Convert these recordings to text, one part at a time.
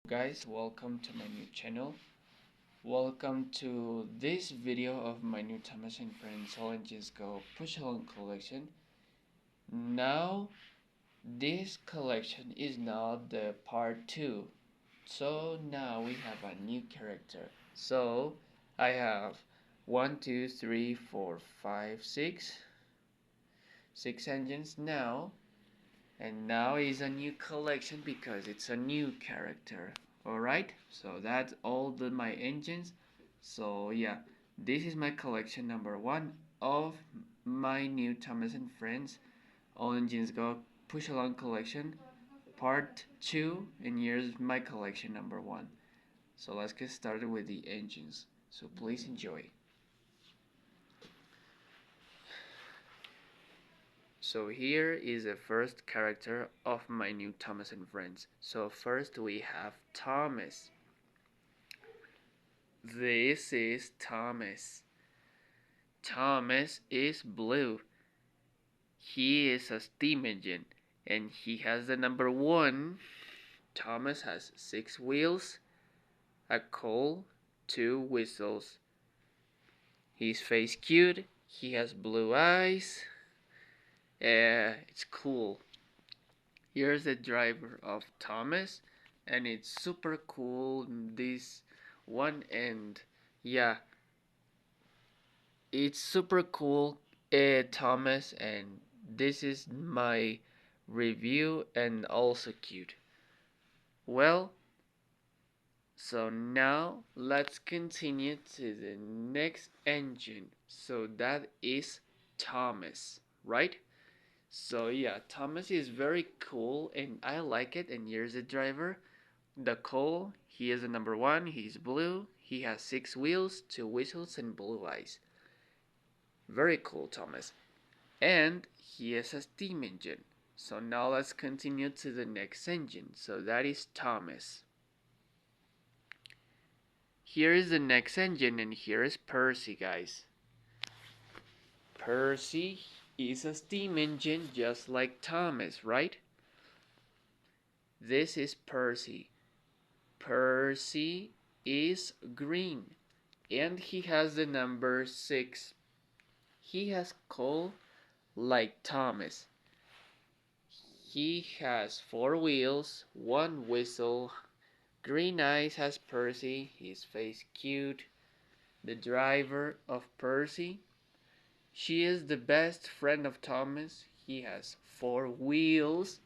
Guys, welcome to my new channel. Welcome to this video of my new Thomas and Friends All Engines Go Push Along collection. Now this collection is now the part 2. So now we have a new character. So I have 1, 2, 3, 4, 5, 6 engines now. And now is a new collection because it's a new character. Alright, so that's all my engines. So yeah, this is my collection number 1 of my new Thomas and Friends All Engines Go Push Along collection part 2, and here's my collection number 1. So let's get started with the engines. So please enjoy. So here is the first character of my new Thomas and Friends. So first we have Thomas. This is Thomas. Thomas is blue. He is a steam engine and he has the number 1. Thomas has 6 wheels, a coal, 2 whistles. His face cute. He has blue eyes. It's cool. Here's the driver of Thomas, and it's super cool, this one. And yeah, it's super cool, Thomas, and this is my review, and also cute. Well, so now let's continue to the next engine. So that is Thomas, right? So yeah, Thomas is very cool and I like it. And here's the driver, the coal. He is the number 1. He's blue. He has 6 wheels, 2 whistles, and blue eyes. Very cool, Thomas. And he is a steam engine. So now let's continue to the next engine. So that is Thomas. Here is the next engine, and here is Percy, guys. Percy is a steam engine just like Thomas, right? This is Percy. Percy is green and he has the number 6. He has coal like Thomas. He has 4 wheels, 1 whistle. Green eyes has Percy, his face cute. The driver of Percy. She is the best friend of Thomas. He has 4 wheels.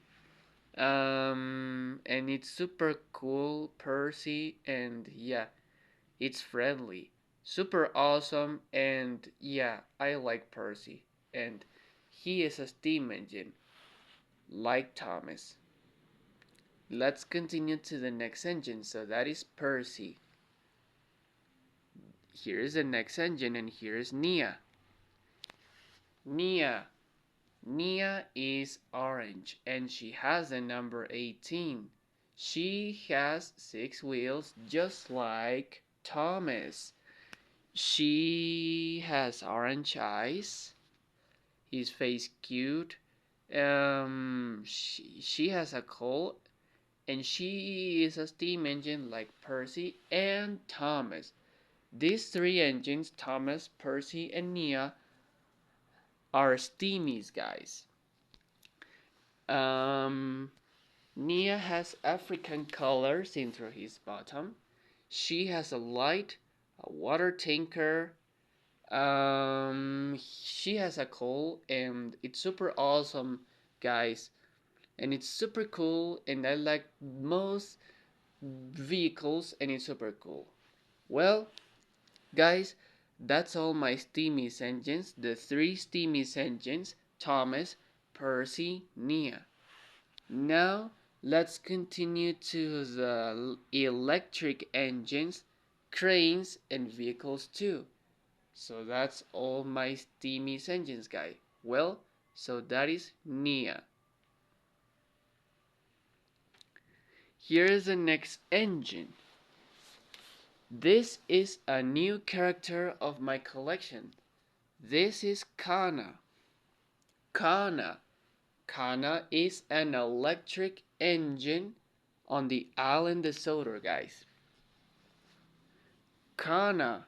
And it's super cool, Percy, and yeah, it's friendly, super awesome, and yeah, I like Percy, and he is a steam engine, like Thomas. Let's continue to the next engine, so that is Percy. Here is the next engine, and here is Nia. Nia. Nia is orange, and she has the number 18. She has 6 wheels, just like Thomas. She has orange eyes. His face cute. She has a coal, and she is a steam engine like Percy and Thomas. These 3 engines, Thomas, Percy, and Nia, are steamies, guys. Nia has African colors into his bottom. She has a light, a water tanker. She has a coal, and it's super awesome, guys. And it's super cool, and I like most vehicles, and it's super cool. Well, guys, that's all my Steamies engines. The 3 Steamies engines: Thomas, Percy, Nia. Now, let's continue to the electric engines, cranes, and vehicles too. So that's all my Steamies engines, guys. Well, so that is Nia. Here is the next engine. This is a new character of my collection. This is Kana. Kana. Kana is an electric engine on the island de Soto, guys. Kana.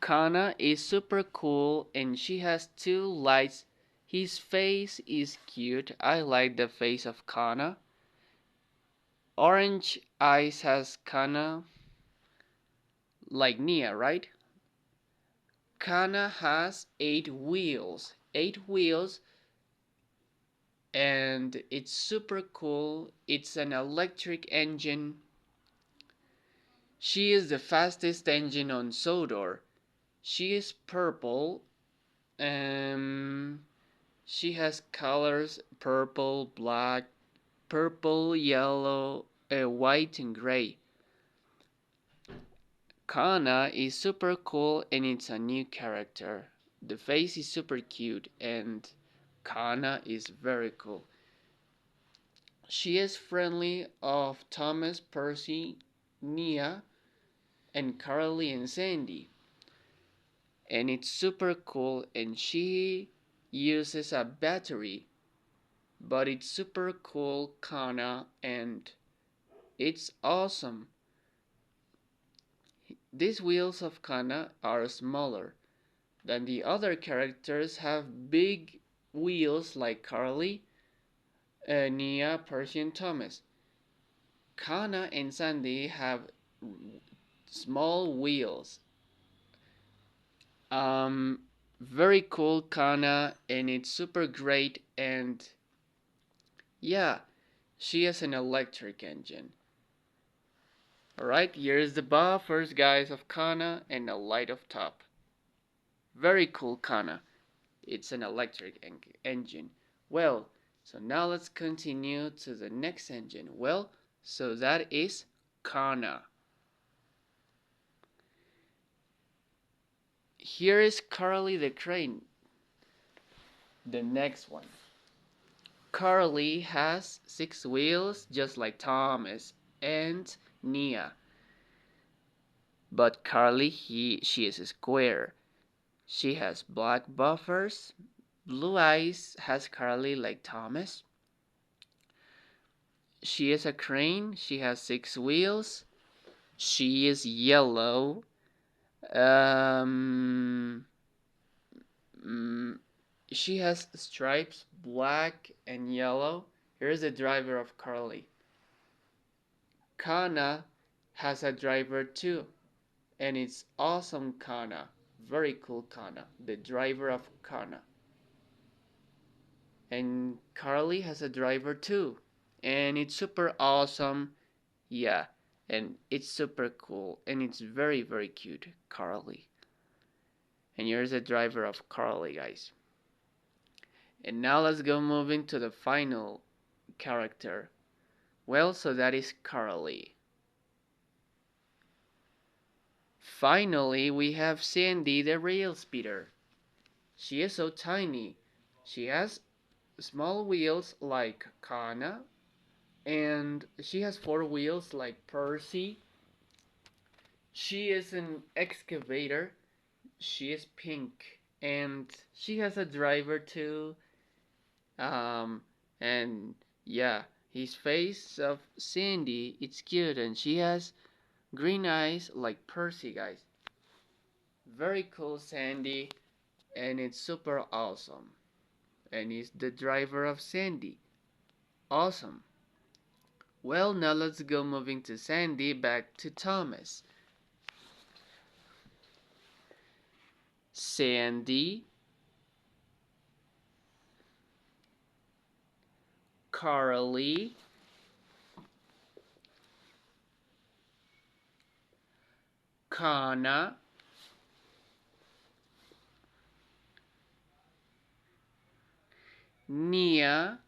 Kana is super cool and she has two lights. His face is cute. I like the face of Kana. Orange eyes has Kana, like Nia, right? Kana has 8 wheels. 8 wheels, and it's super cool. It's an electric engine. She is the fastest engine on Sodor. She is purple. She has colors purple, black, purple, yellow, white, and gray. Kana is super cool and it's a new character. The face is super cute and Kana is very cool. She is friendly of Thomas, Percy, Nia, and Carly and Sandy. And it's super cool and she uses a battery. But it's super cool, Kana, and it's awesome. These wheels of Kana are smaller than the other characters, have big wheels like Carly, Nia, Percy, and Thomas. Kana and Sandy have small wheels. Very cool, Kana, and it's super great. And yeah, she has an electric engine. Alright, here's the buffers, guys, of Kana and a light of top. Very cool, Kana. It's an electric engine. Well, so now let's continue to the next engine. Well, so that is Kana. Here is Carly the Crane, the next one. Carly has 6 wheels, just like Thomas and Nia. But Carly, she is a square. She has black buffers, blue eyes has Carly like Thomas. She is a crane. She has 6 wheels. She is yellow. Um, she has stripes, black and yellow. Here's the driver of Carly. Kana has a driver too, and it's awesome Kana. Very cool Kana, the driver of Kana. And Carly has a driver too, and it's super awesome. Yeah, and it's super cool, and it's very, very cute, Carly. And here's the driver of Carly, guys. And now let's go moving to the final character. Well, so that is Carly. Finally, we have Sandy the rail speeder. She is so tiny. She has small wheels like Kana, and she has 4 wheels like Percy. She is an excavator. She is pink, and she has a driver too. Um, and yeah, his face of Sandy, it's cute, and she has green eyes like Percy, guys. Very cool, Sandy, and it's super awesome. And he's the driver of Sandy. Awesome. Well, now let's go moving to Sandy back to Thomas. Sandy, Carly, Kana, Nia,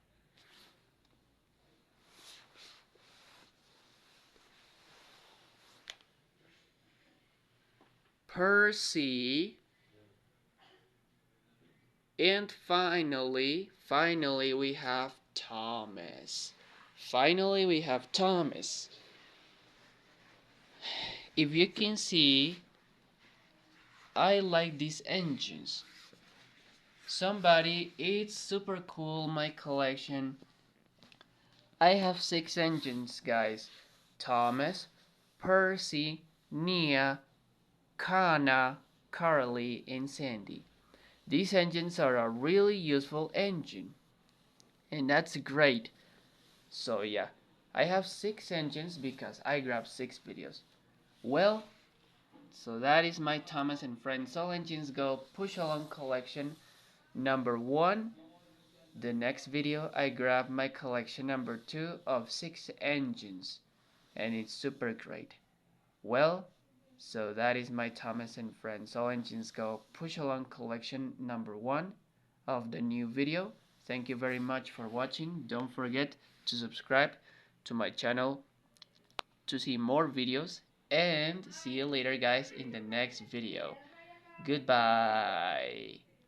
Percy, and finally we have Thomas. Finally we have Thomas. If you can see, I like these engines. Somebody, it's super cool, my collection. I have 6 engines, guys. Thomas, Percy, Nia, Kana, Carly, and Sandy. These engines are a really useful engine, and that's great. So yeah, I have 6 engines because I grabbed 6 videos. Well, so that is my Thomas and Friends All Engines Go Push Along collection number 1. The next video I grab my collection number 2 of 6 engines, and it's super great. Well, so that is my Thomas and Friends All Engines Go Push Along collection number 1 of the new video. Thank you very much for watching. Don't forget to subscribe to my channel to see more videos, and see you later, guys, in the next video. Goodbye.